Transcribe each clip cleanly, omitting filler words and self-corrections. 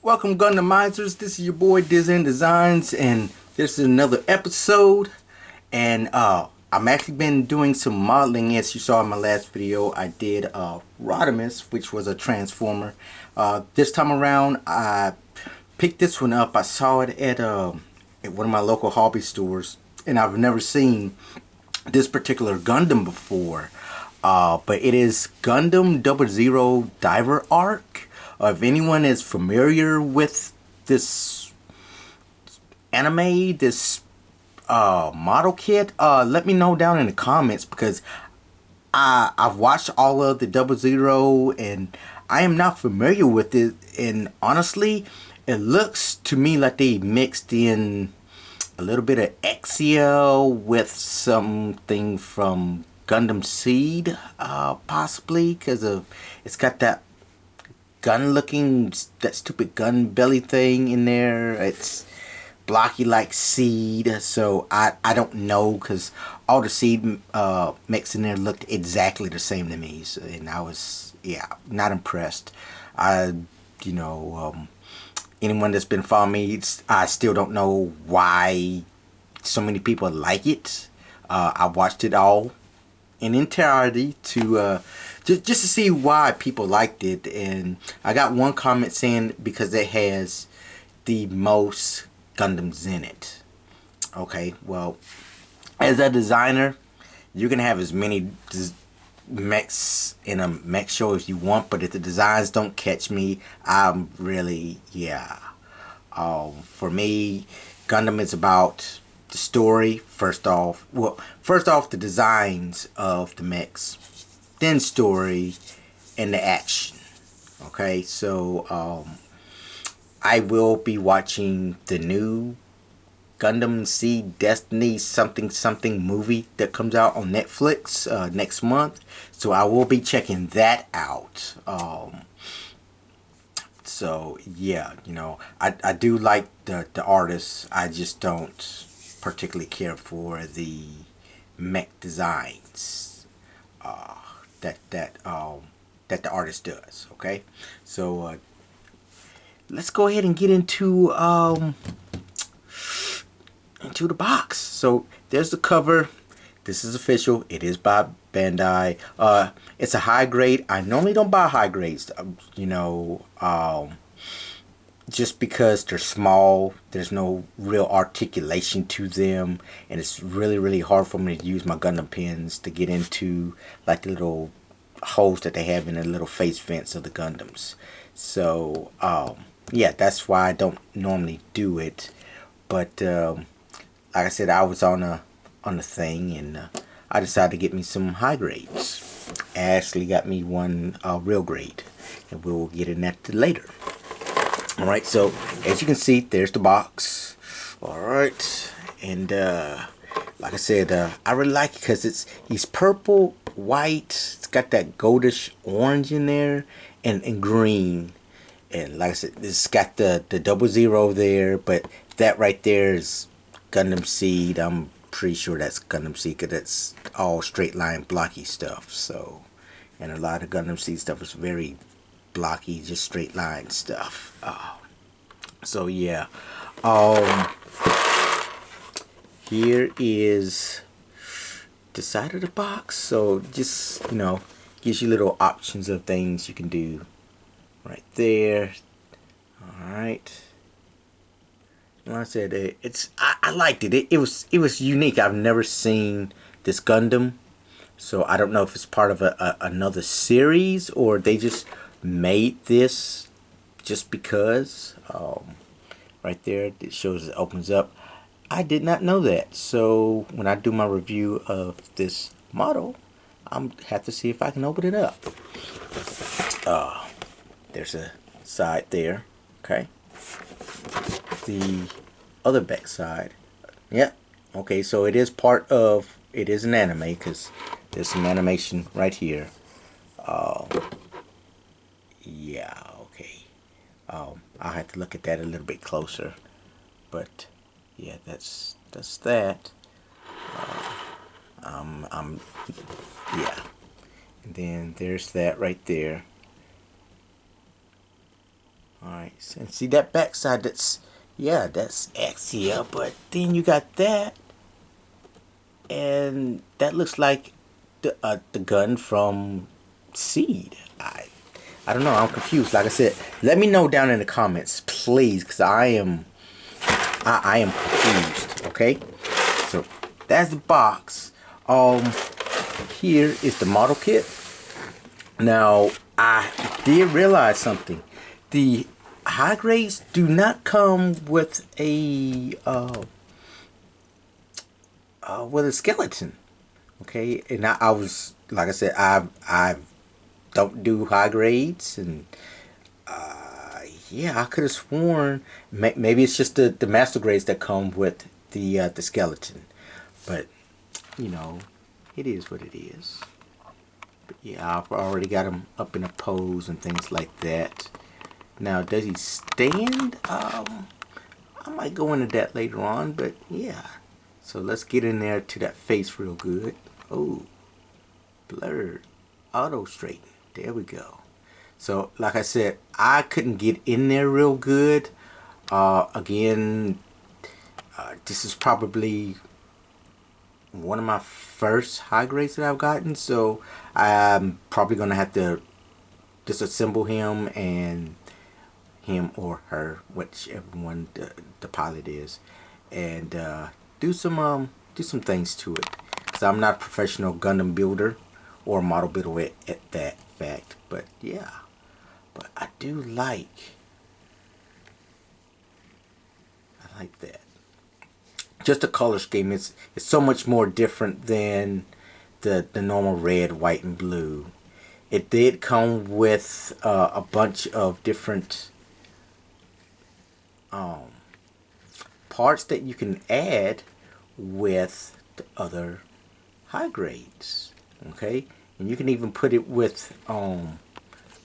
Welcome, Gundamizers. This is your boy Design Designs, and this is another episode. And I'm actually been doing some modeling, as you saw in my last video. I did Rodimus, which was a transformer. This time around, I picked this one up. I saw it at one of my local hobby stores, and I've never seen this particular Gundam before. But it is Gundam 00 Diver Arc. If anyone is familiar with this anime, this model kit, let me know down in the comments, because I've watched all of the 00 and I am not familiar with it. And honestly, it looks to me like they mixed in a little bit of XL with something from Gundam Seed, possibly, because of it's got that that stupid gun belly thing in there. It's blocky like Seed, so I don't know, because all the Seed mix in there looked exactly the same to me, so, and I was not impressed. Anyone that's been following me, I still don't know why so many people like it. I watched it all in entirety to just to see why people liked it, and I got one comment saying because it has the most Gundams in it. Okay, well, as a designer, you can have as many mechs in a mech show as you want, but if the designs don't catch me, I'm really for me, Gundam is about the story. First off, the designs of the mechs, then story, and the action. Okay, so I will be watching the new Gundam Seed Destiny something something movie that comes out on Netflix next month, so I will be checking that out. So yeah, I do like the artists. I just don't particularly care for the mech designs that the artist does. Okay, so let's go ahead and get into the box. So there's the cover. This is official. It is by Bandai. It's a high grade. I normally don't buy high grades, just because they're small. There's no real articulation to them, and it's really, really hard for me to use my Gundam pins to get into like the little holes that they have in the little face vents of the Gundams. So yeah, that's why I don't normally do it. But like I said, I was on a thing, and I decided to get me some high grades. Ashley got me one real grade, and we'll get in that later. Alright, so as you can see, there's the box. Alright, and like I said, I really like it because he's purple, white, it's got that goldish orange in there, and green. And like I said, it's got the 00 there, but that right there is Gundam Seed. I'm pretty sure that's Gundam Seed, because that's all straight line blocky stuff. So, and a lot of Gundam Seed stuff is very blocky, just straight line stuff. So yeah, here is the side of the box. So just gives you little options of things you can do right there. All right. Like I said, I liked it. It was unique. I've never seen this Gundam, so I don't know if it's part of another series, or they just made this just because. Right there, it shows it opens up. I did not know that, so when I do my review of this model, I'm have to see if I can open it up. There's a side there. Okay. The other back side. Yep. Okay, so it is an anime, because there's some animation right here. Yeah, okay. I'll have to look at that a little bit closer. But yeah, that's that. Yeah. And then there's that right there. Alright, and see that backside, that's, yeah, that's X here, but then you got that, and that looks like the gun from Seed. I don't know, I'm confused. Like I said, let me know down in the comments, please, because I am confused, okay? So, that's the box. Here is the model kit. Now, I did realize something. The high grades do not come with a skeleton. Okay, and I was, like I said, I don't do high grades, and yeah, I could have sworn maybe it's just the master grades that come with the skeleton, but you know, it is what it is. But yeah, I've already got him up in a pose and things like that. Now, does he stand? I might go into that later on, but yeah. So let's get in there to that face real good. Oh, blurred, auto straighten. There we go. So, like I said, I couldn't get in there real good. Again, this is probably one of my first high grades that I've gotten, so I'm probably gonna have to disassemble him and him or her, whichever one the pilot is, and do some things to it. Cause I'm not a professional Gundam builder or model builder at that fact, but yeah, but I like that. Just the color scheme is so much more different than the normal red, white, and blue. It did come with a bunch of different parts that you can add with the other high grades. Okay, and you can even put it with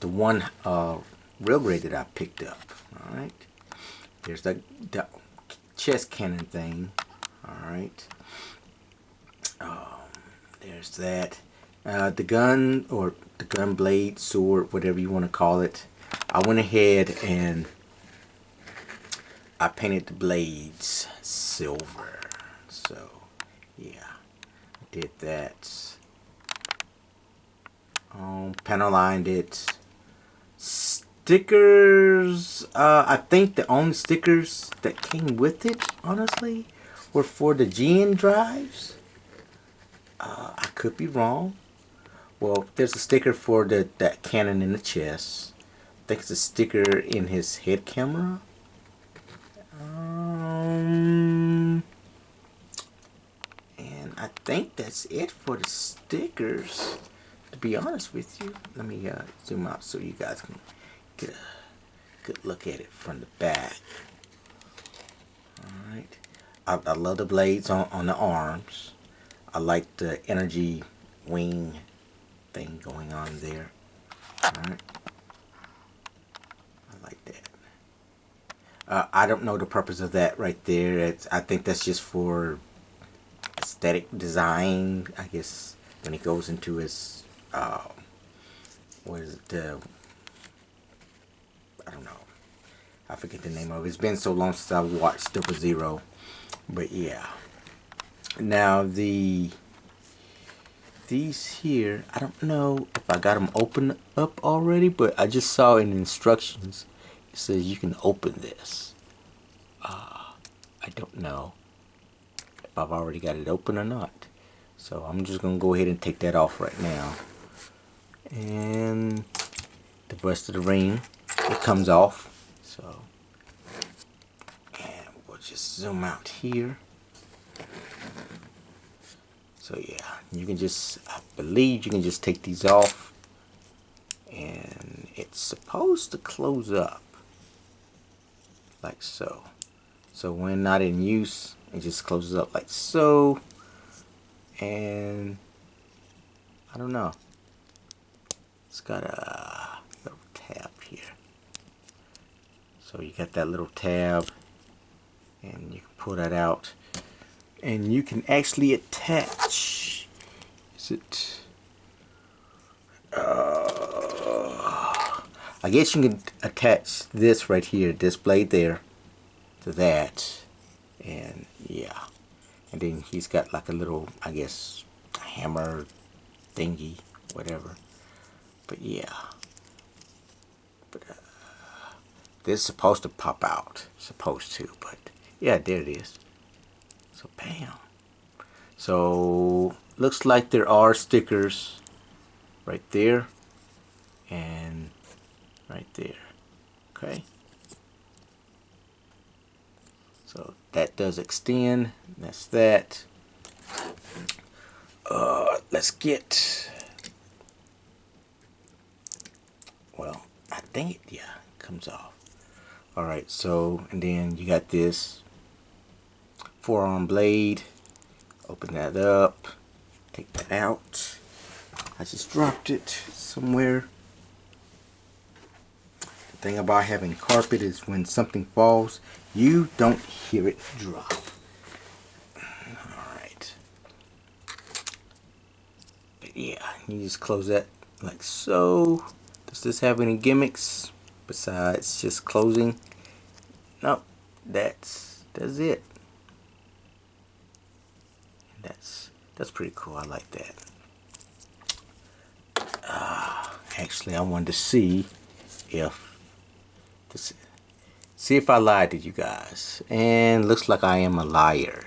the one real grade that I picked up. All right, there's the chest cannon thing. All right, there's that. The gun, or the gun blade, sword, whatever you want to call it. I went ahead and I painted the blades silver. So yeah, I did that. Panel lined it. Stickers, I think the only stickers that came with it, honestly, were for the GN drives. I could be wrong. Well, there's a sticker for that cannon in the chest. I think it's a sticker in his head camera. And I think that's it for the stickers, to be honest with you. Let me zoom out so you guys can get a good look at it from the back. Alright. I love the blades on the arms. I like the energy wing thing going on there. Alright. I like that. I don't know the purpose of that right there. I think that's just for aesthetic design, I guess, when it goes into his what is it, I don't know, I forget the name of it. It's been so long since I watched Double Zero, but yeah. Now these here, I don't know if I got them open up already, but I just saw in the instructions it says you can open this. I don't know if I've already got it open or not, so I'm just gonna go ahead and take that off right now. And the rest of the ring, it comes off. So, and we'll just zoom out here. So yeah, you can just, I believe you can just take these off, and it's supposed to close up like so. So when not in use, it just closes up like so. And I don't know, it's got a little tab here. So you got that little tab, and you can pull that out, and you can actually attach, is it, I guess you can attach this right here, this blade there, to that, and yeah. And then he's got like a little, I guess, hammer thingy, whatever. But yeah. But this is supposed to pop out. Supposed to, but yeah, there it is. So bam. So looks like there are stickers right there and right there. Okay. So that does extend. That's that. Let's get. Well, I think it, yeah, comes off. All right. So and then you got this forearm blade. Open that up. Take that out. I just dropped it somewhere. The thing about having carpet is when something falls, you don't hear it drop. Alright. But yeah, you just close that like so. Does this have any gimmicks besides just closing? Nope. That's it. That's pretty cool. I like that. Actually, I wanted to see if I lied to you guys, and looks like I am a liar.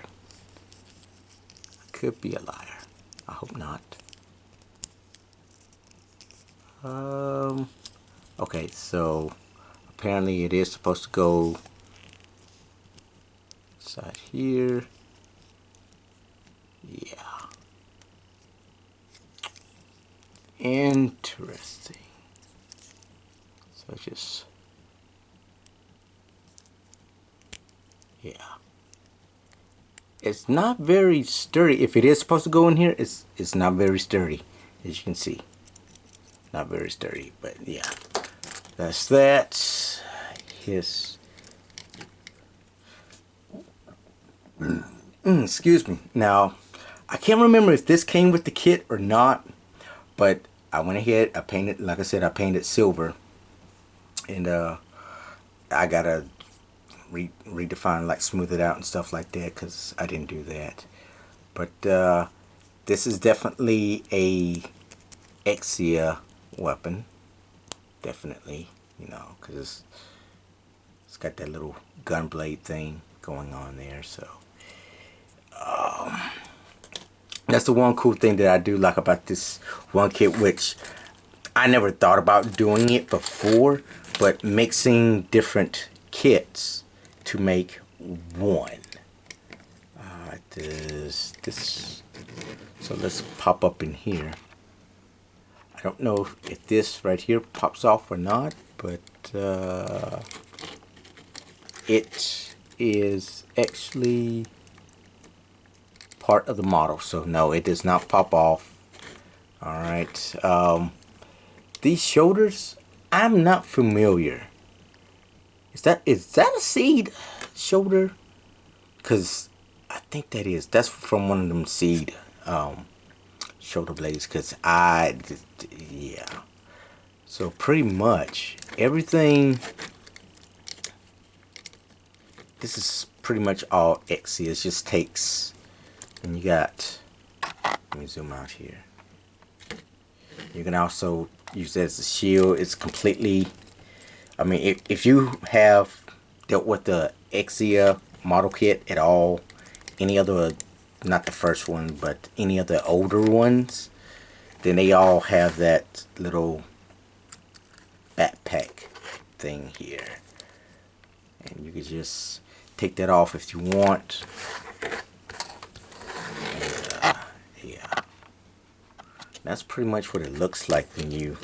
I could be a liar. I hope not. Okay, so apparently it is supposed to go inside here. Yeah. Interesting. So just, yeah. It's not very sturdy. If it is supposed to go in here, it's not very sturdy, as you can see. Not very sturdy, but yeah. That's that. Yes. Excuse me. Now, I can't remember if this came with the kit or not, but I went ahead, I painted, like I said, I painted silver, and I gotta redefine, like smooth it out and stuff like that, because I didn't do that. But this is definitely a Exia weapon, definitely, you know, because it's got that little gun blade thing going on there. So that's the one cool thing that I do like about this one kit, which I never thought about doing it before, but mixing different kits to make one. So let's pop up in here. I don't know if this right here pops off or not, but it is actually part of the model, so no, it does not pop off. All right. These shoulders, I'm not familiar. Is that a seed shoulder? Because I think that is. That's from one of them seed shoulder blades. Because yeah. So pretty much everything. This is pretty much all Exia. It just takes. And you got. Let me zoom out here. You can also use that as a shield. It's completely, I mean, if you have dealt with the Exia model kit at all, any other, not the first one, but any of the older ones, then they all have that little backpack thing here. And you can just take that off if you want. And, yeah. That's pretty much what it looks like when you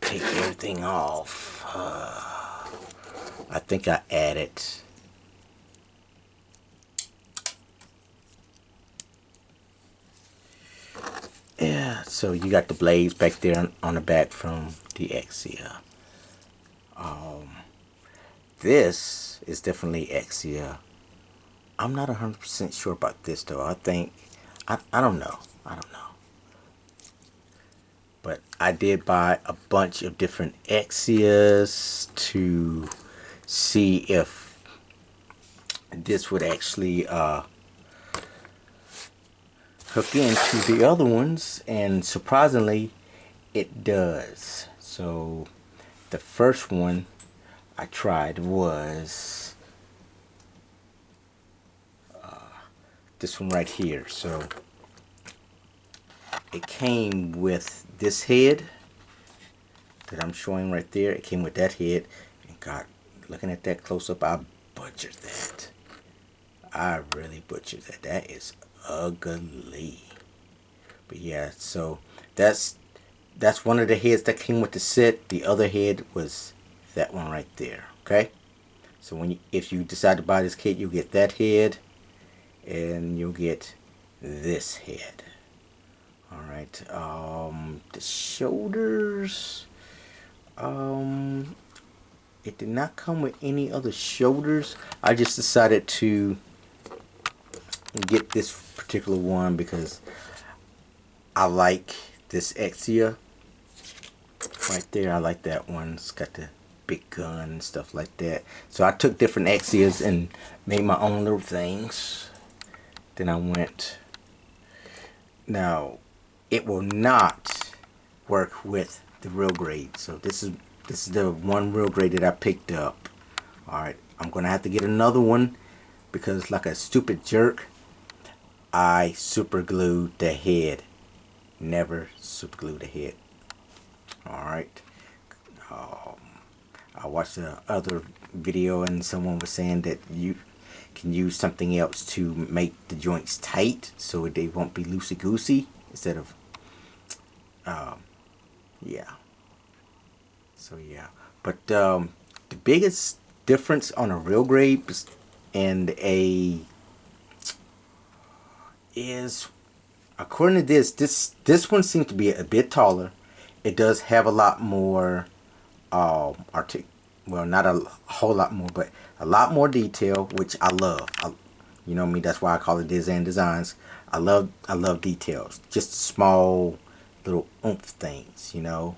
take everything off. I think I added. Yeah, so you got the blades back there on the back from the Exia. This is definitely Exia. I'm not 100% sure about this though. I think, I don't know. But I did buy a bunch of different Exias to see if this would actually hook into the other ones, and surprisingly it does. So the first one I tried was this one right here. So it came with this head that I'm showing right there. It came with that head, and God, looking at that close up, I butchered that. I really butchered that. That is ugly. But yeah, so that's one of the heads that came with the set. The other head was that one right there. Okay, so if you decide to buy this kit, you'll get that head, and you'll get this head. All right. The shoulders. It did not come with any other shoulders. I just decided to get this particular one because I like this Exia right there. I like that one. It's got the big gun and stuff like that. So I took different Exias and made my own little things. Then I went. Now, it will not work with the real grade. So this is the one real grade that I picked up. All right, I'm gonna have to get another one because, like a stupid jerk, I super glued the head. Never super glue the head. All right. I watched the other video and someone was saying that you can use something else to make the joints tight so they won't be loosey goosey instead of yeah. So yeah, but the biggest difference on a real grade and a is, according to this one seems to be a bit taller. It does have a lot more well, not a whole lot more, but a lot more detail, which I love. You know me, that's why I call it Design Designs. I love details, just small little oomph things, you know.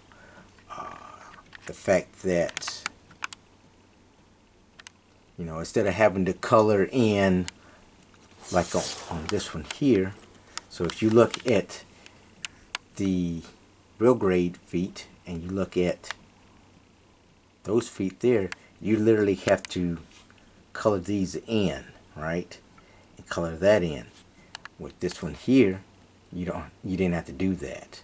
The fact that, you know, instead of having to color in like on this one here, so if you look at the real grade feet and you look at those feet there, you literally have to color these in, right? And color that in. With this one here, you didn't have to do that.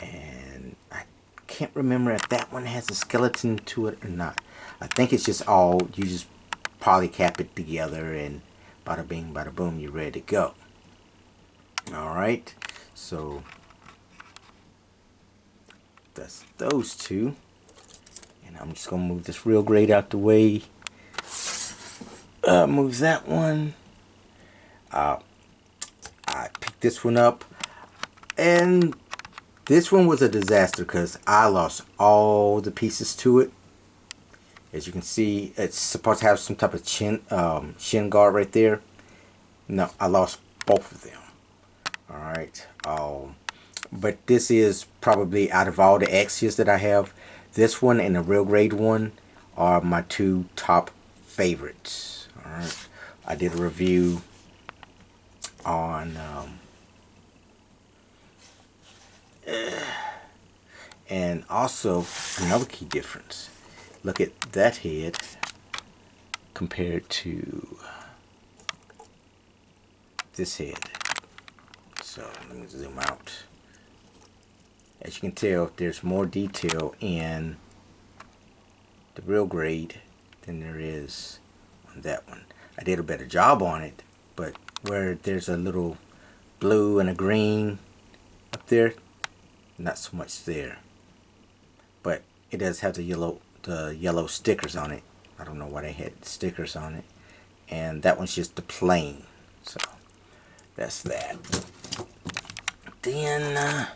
And I can't remember if that one has a skeleton to it or not. I think it's just all, you just polycap it together and bada bing bada boom, you're ready to go. Alright, so that's those two. And I'm just gonna move this real grade out the way. Move that one. I picked this one up, and this one was a disaster because I lost all the pieces to it. As you can see, it's supposed to have some type of shin guard right there. No, I lost both of them. Alright. But this is probably, out of all the Exias that I have, this one and the real grade one are my two top favorites. Alright. I did a review on and also another key difference. Look at that head compared to this head. So let me zoom out. As you can tell, there's more detail in the real grade than there is on that one. I did a better job on it, but where there's a little blue and a green up there, not so much there. But it does have the yellow stickers on it. I don't know why they had stickers on it. And that one's just the plain. So that's that. Then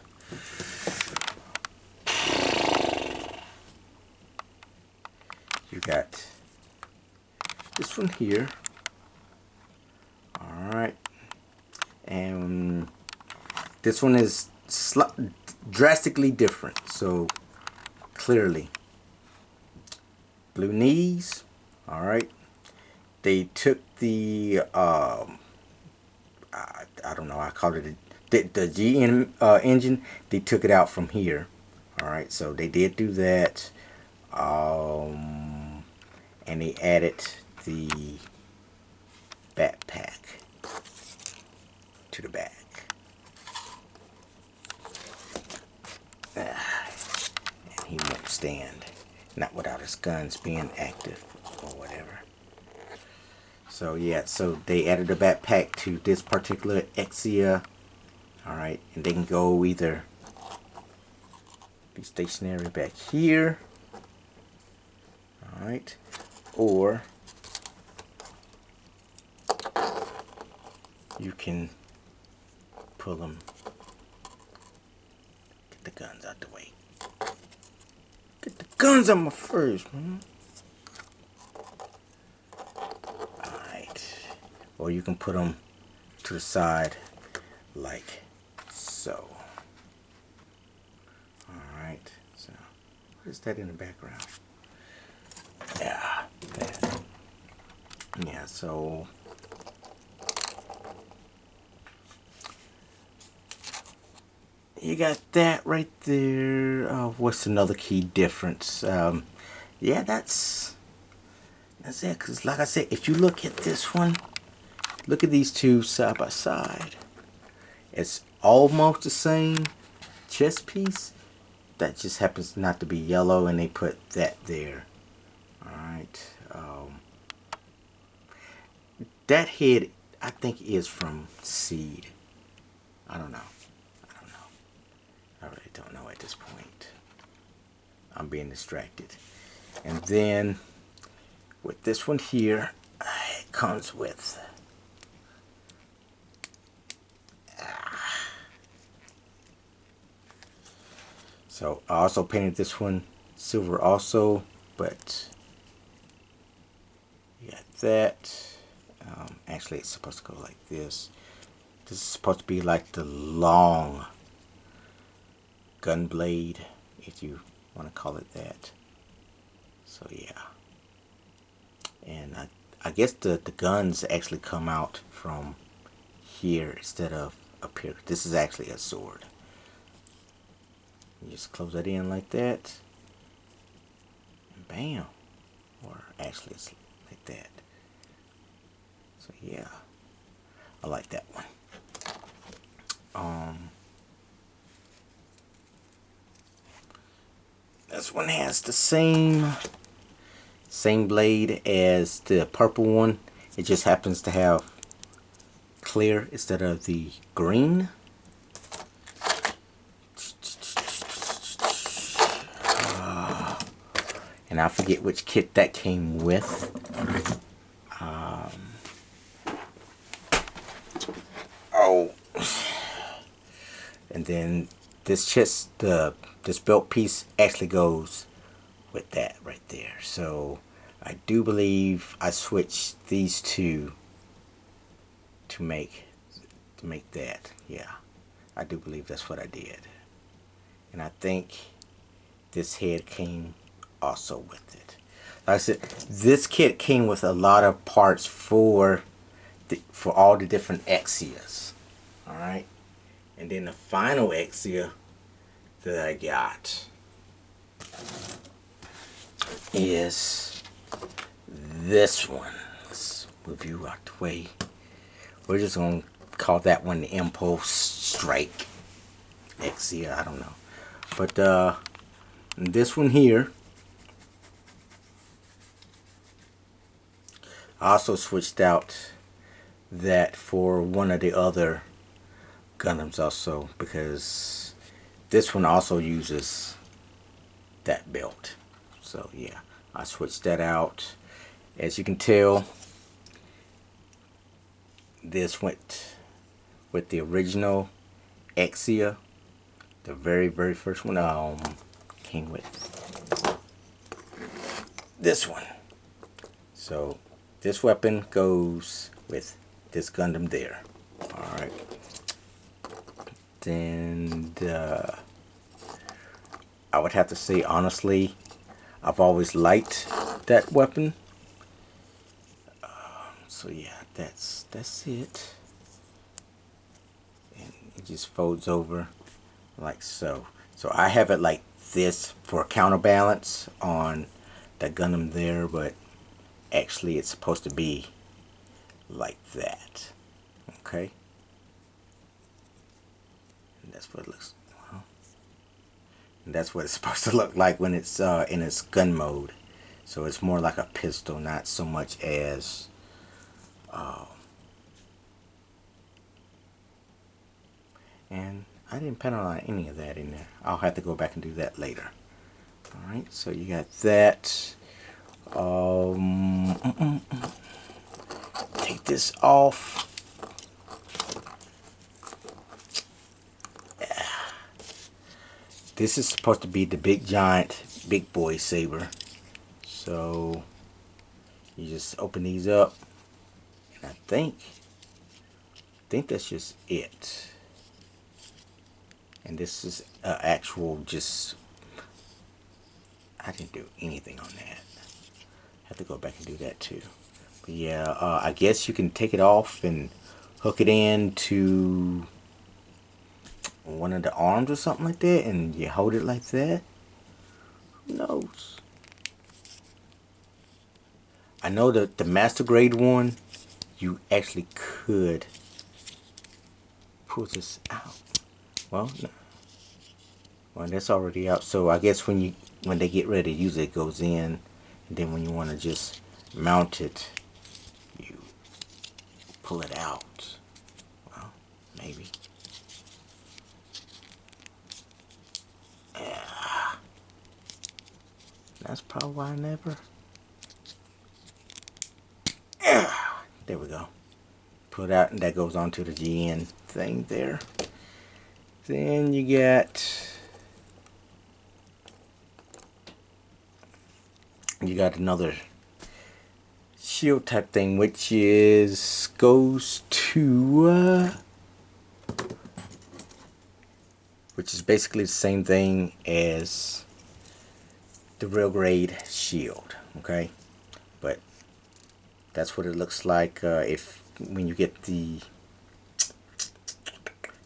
you got this one here. Alright. And this one is drastically different. So clearly, blue knees. All right, they took the I don't know. I call it the GM engine. They took it out from here. All right, so they did do that, and they added the backpack to the back. And he won't stand, not without his guns being active or whatever. So yeah, so they added a backpack to this particular Exia. All right, and they can go either be stationary back here. All right, or you can pull them. Get the guns out the way. Get the guns on my face, man. Alright. Or you can put them to the side like so. Alright. So, what is that in the background? Yeah. That. Yeah, so you got that right there. What's another key difference? Yeah, that's it. Because like I said, if you look at this one, look at these two side by side. It's almost the same chest piece. That just happens not to be yellow, and they put that there. Alright. That head, I think, is from Seed. I don't know. I really don't know at this point. I'm being distracted. And then with this one here, it comes with so I also painted this one silver also, but you got that. Actually, it's supposed to go like this. This is supposed to be like the long gun blade, if you want to call it that. So yeah, and I guess the guns actually come out from here instead of up here. This is actually a sword. You just close that in like that, and bam. Or actually it's like that. So yeah, I like that one. This one has the same blade as the purple one. It just happens to have clear instead of the green. And I forget which kit that came with. And then this chest, this belt piece actually goes with that right there. So I do believe I switched these two to make that. Yeah, I do believe that's what I did. And I think this head came also with it. Like I said, this kit came with a lot of parts for all the different Exias. All right. And then the final Exia that I got is this one. Let's move you out the way. We're just going to call that one the Impulse Strike Exia. I don't know. But this one here, I also switched out that for one of the other Gundams also, because this one also uses that belt. So yeah, I switched that out. As you can tell, this went with the original Exia. The very first one came with this one. So this weapon goes with this Gundam there. Alright. Then I would have to say honestly, I've always liked that weapon. So yeah, that's it. And it just folds over like so. So I have it like this for counterbalance on that Gundam there, but actually it's supposed to be like that. Okay, and that's what it looks. Well, and that's what it's supposed to look like when it's in its gun mode. So it's more like a pistol, not so much as. And I didn't pen on any of that in there. I'll have to go back and do that later. All right, so you got that. Take this off. This is supposed to be the big giant, big boy saber. So you just open these up, and I think that's just it. And this is actual just. I didn't do anything on that. Have to go back and do that too. But yeah, I guess you can take it off and hook it in to one of the arms or something like that, and you hold it like that. Who knows? I know that the master grade one, you actually could pull this out. Well, no. Well, that's already out. So I guess when they get ready, usually it goes in, and then when you want to just mount it, you pull it out. Well, maybe. Yeah. That's probably why I never. Yeah. There we go. Pull it out, and that goes onto the GN thing there. Then you got another shield type thing, which goes to which is basically the same thing as the real grade shield. Okay, but that's what it looks like if when you get the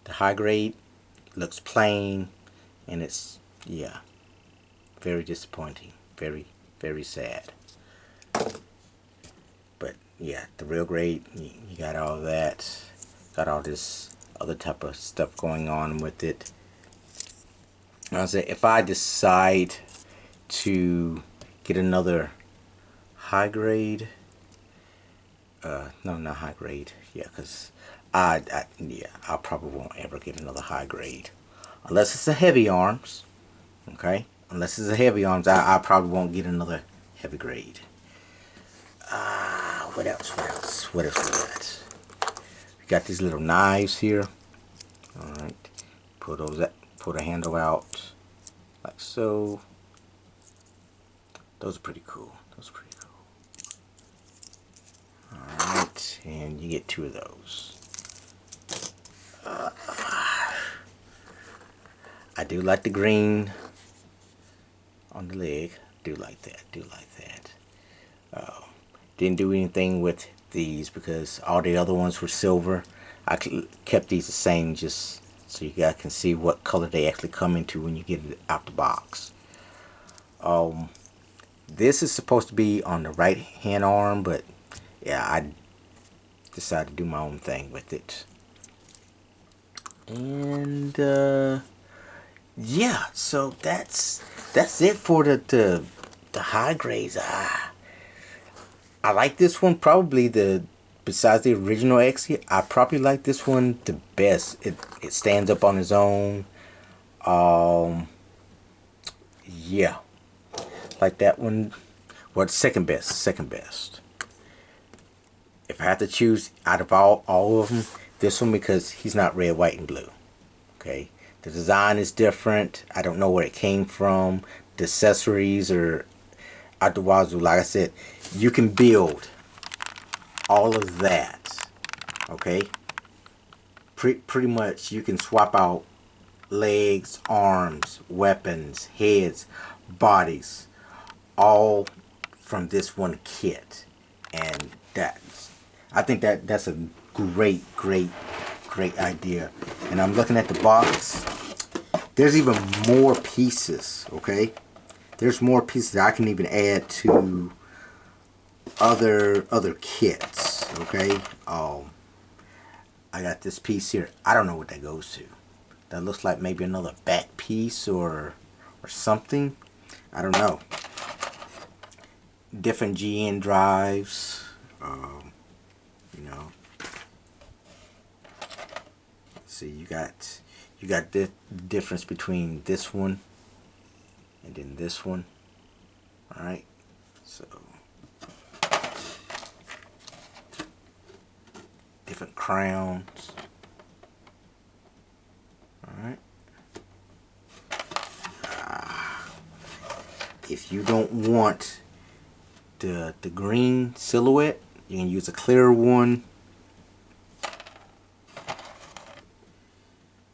high grade. Looks plain, and it's, yeah, very disappointing, very sad. But yeah, the real grade, you got all that, got all this other type of stuff going on with it. I say, if I decide to get another high grade, no, not high grade, yeah, because I probably won't ever get another high grade unless it's a heavy arms. Okay, unless it's a heavy arms, I probably won't get another heavy grade. What else we got? We got these little knives here. All right, pull the handle out like so. Those are pretty cool. Alright, and you get 2 of those. I do like the green on the leg. Do like that. Didn't do anything with these because all the other ones were silver. I kept these the same just so you guys can see what color they actually come into when you get it out the box. This is supposed to be on the right hand arm, but yeah, I decided to do my own thing with it. And yeah, so that's it for the high grades. I like this one probably besides the original X, I probably like this one the best. It stands up on its own. Yeah, like that one. Well, second best. If I had to choose out of all of them, this one, because he's not red, white, and blue. Okay, the design is different. I don't know where it came from. The accessories are out the wazoo. Like I said, you can build all of that. Okay, pretty much you can swap out legs, arms, weapons, heads, bodies, all from this one kit. And I think that's a great idea. And I'm looking at the box. There's even more pieces, okay? There's more pieces that I can even add to other kits, okay? I got this piece here. I don't know what that goes to. That looks like maybe another back piece or something. I don't know. Different GN drives. You know. See, you got the difference between this one and then this one. All right. So different crowns. Alright. If you don't want the green silhouette, you can use a clear one.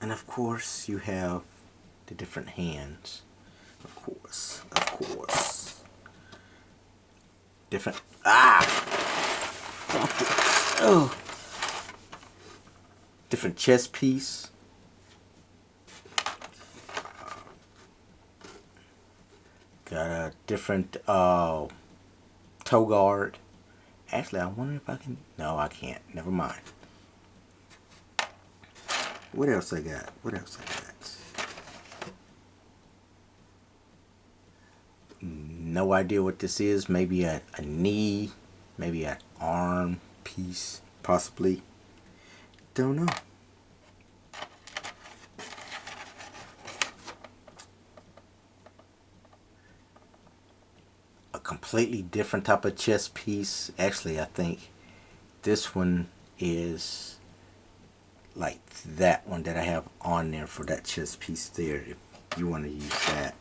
And of course you have the different hands. Of course. Different different chest piece. Got a different toe guard. Actually, I wonder if I can. No, I can't. Never mind. What else I got? No idea what this is. Maybe a knee. Maybe an arm piece. Possibly. Don't know. A completely different type of chest piece. Actually, I think this one is like that one that I have on there for that chest piece there. If you want to use that,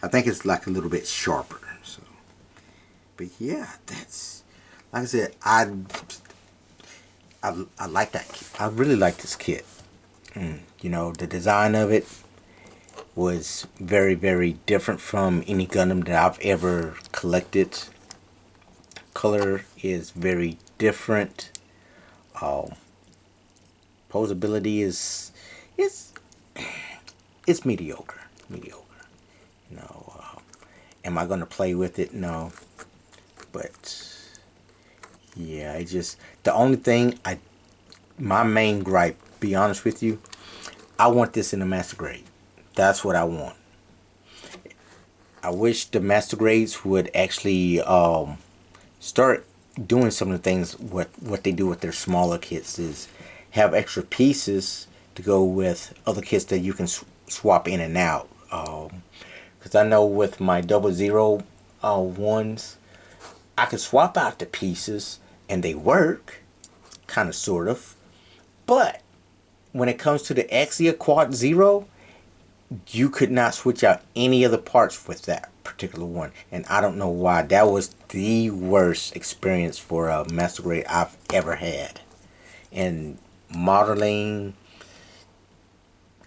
I think it's like a little bit sharper. So, but yeah, that's like I said. I like that kit. I really like this kit. You know, the design of it was very different from any Gundam that I've ever collected. Color is very different. Posability is it's mediocre. You know, am I gonna play with it? No, but yeah, I just the only thing my main gripe, be honest with you, I want this in a master grade. That's what I want. I wish the master grades would actually start doing some of the things what they do with their smaller kits is have extra pieces to go with other kits that you can swap in and out. Because I know with my 00 ones, I can swap out the pieces and they work, kind of, sort of. But when it comes to the Axia Quad Zero, you could not switch out any of the parts with that particular one. And I don't know why. That was the worst experience for a master grade I've ever had. And modeling,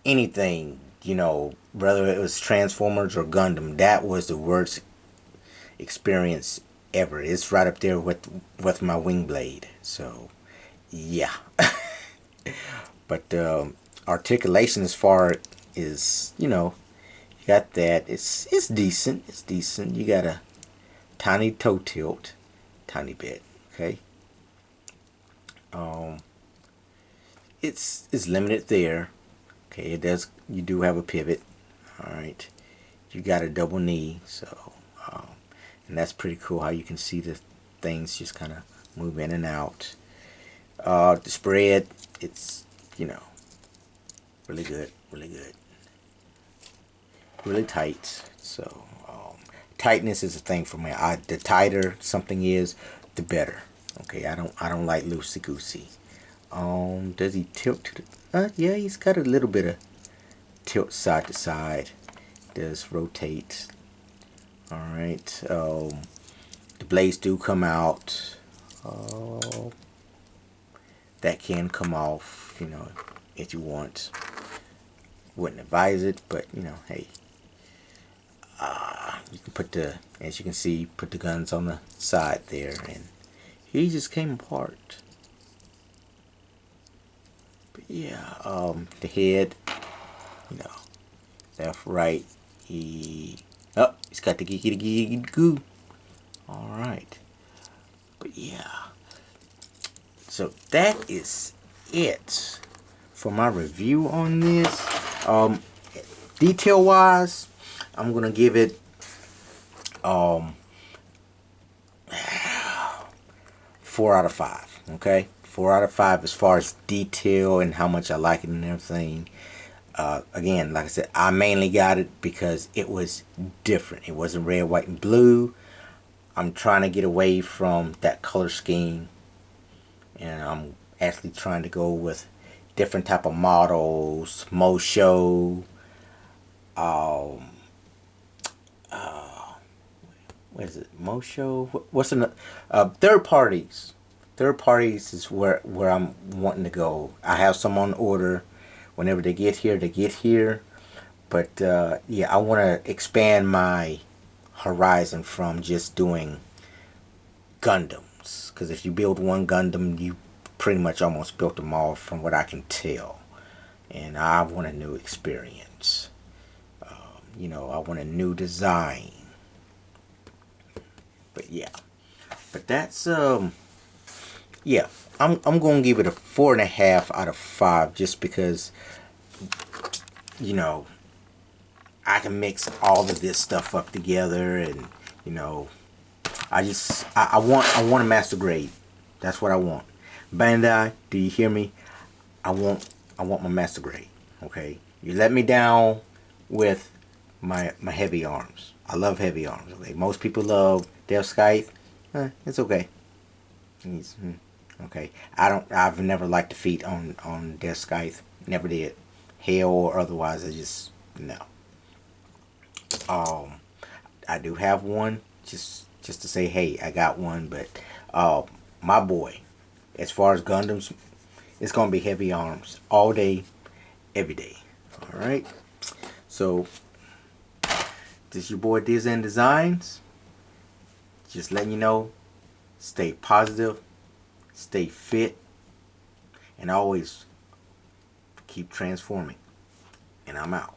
anything, you know, whether it was Transformers or Gundam, that was the worst experience ever. It's right up there with my wing blade. So yeah. But articulation as far is, you know, you got that. It's decent. It's decent. You got a tiny toe tilt, tiny bit. Okay. It's limited there. Okay, it does. You do have a pivot. All right. You got a double knee, so and that's pretty cool how you can see the things just kind of move in and out. The spread, it's, you know, really good, really tight. So tightness is a thing for me. The tighter something is, the better. Okay, I don't like loosey goosey. Does he tilt to the? Yeah, he's got a little bit of tilt side to side. Does rotate. All right. The blades do come out. That can come off, you know, if you want. Wouldn't advise it, but you know, hey, you can put the, as you can see, put the guns on the side there, and he just came apart. But yeah, the head, you know, left, right, oh, he's got the geeky goo. All right, but yeah, so that is it for my review on this. Detail wise, I'm gonna give it 4 out of 5. Okay, 4 out of 5 as far as detail and how much I like it and everything. Again, like I said, I mainly got it because it was different. It wasn't red, white, and blue. I'm trying to get away from that color scheme, and I'm actually trying to go with different type of models, Mosho, what is it, Mosho? What's another? Third parties. Third parties is where I'm wanting to go. I have some on order. Whenever they get here, they get here. But yeah, I want to expand my horizon from just doing Gundams. Because if you build one Gundam, you pretty much almost built them all, from what I can tell. And I want a new experience. You know, I want a new design. But yeah, but that's yeah, I'm gonna give it a 4.5 out of 5, just because, you know, I can mix all of this stuff up together, and you know, I want a master grade. That's what I want. Bandai, do you hear me? I want my master grade. Okay, you let me down with my heavy arms. I love heavy arms. Okay, most people love Death Scythe. It's okay. Okay. I've never liked the feet on Death Scythe. Never did. Hail or otherwise. I just no. Um, I do have one. Just to say, hey, I got one. But my boy, as far as Gundams, it's gonna be heavy arms all day, every day. All right. So this is your boy Dizan Designs. Just letting you know, stay positive, stay fit, and always keep transforming. And I'm out.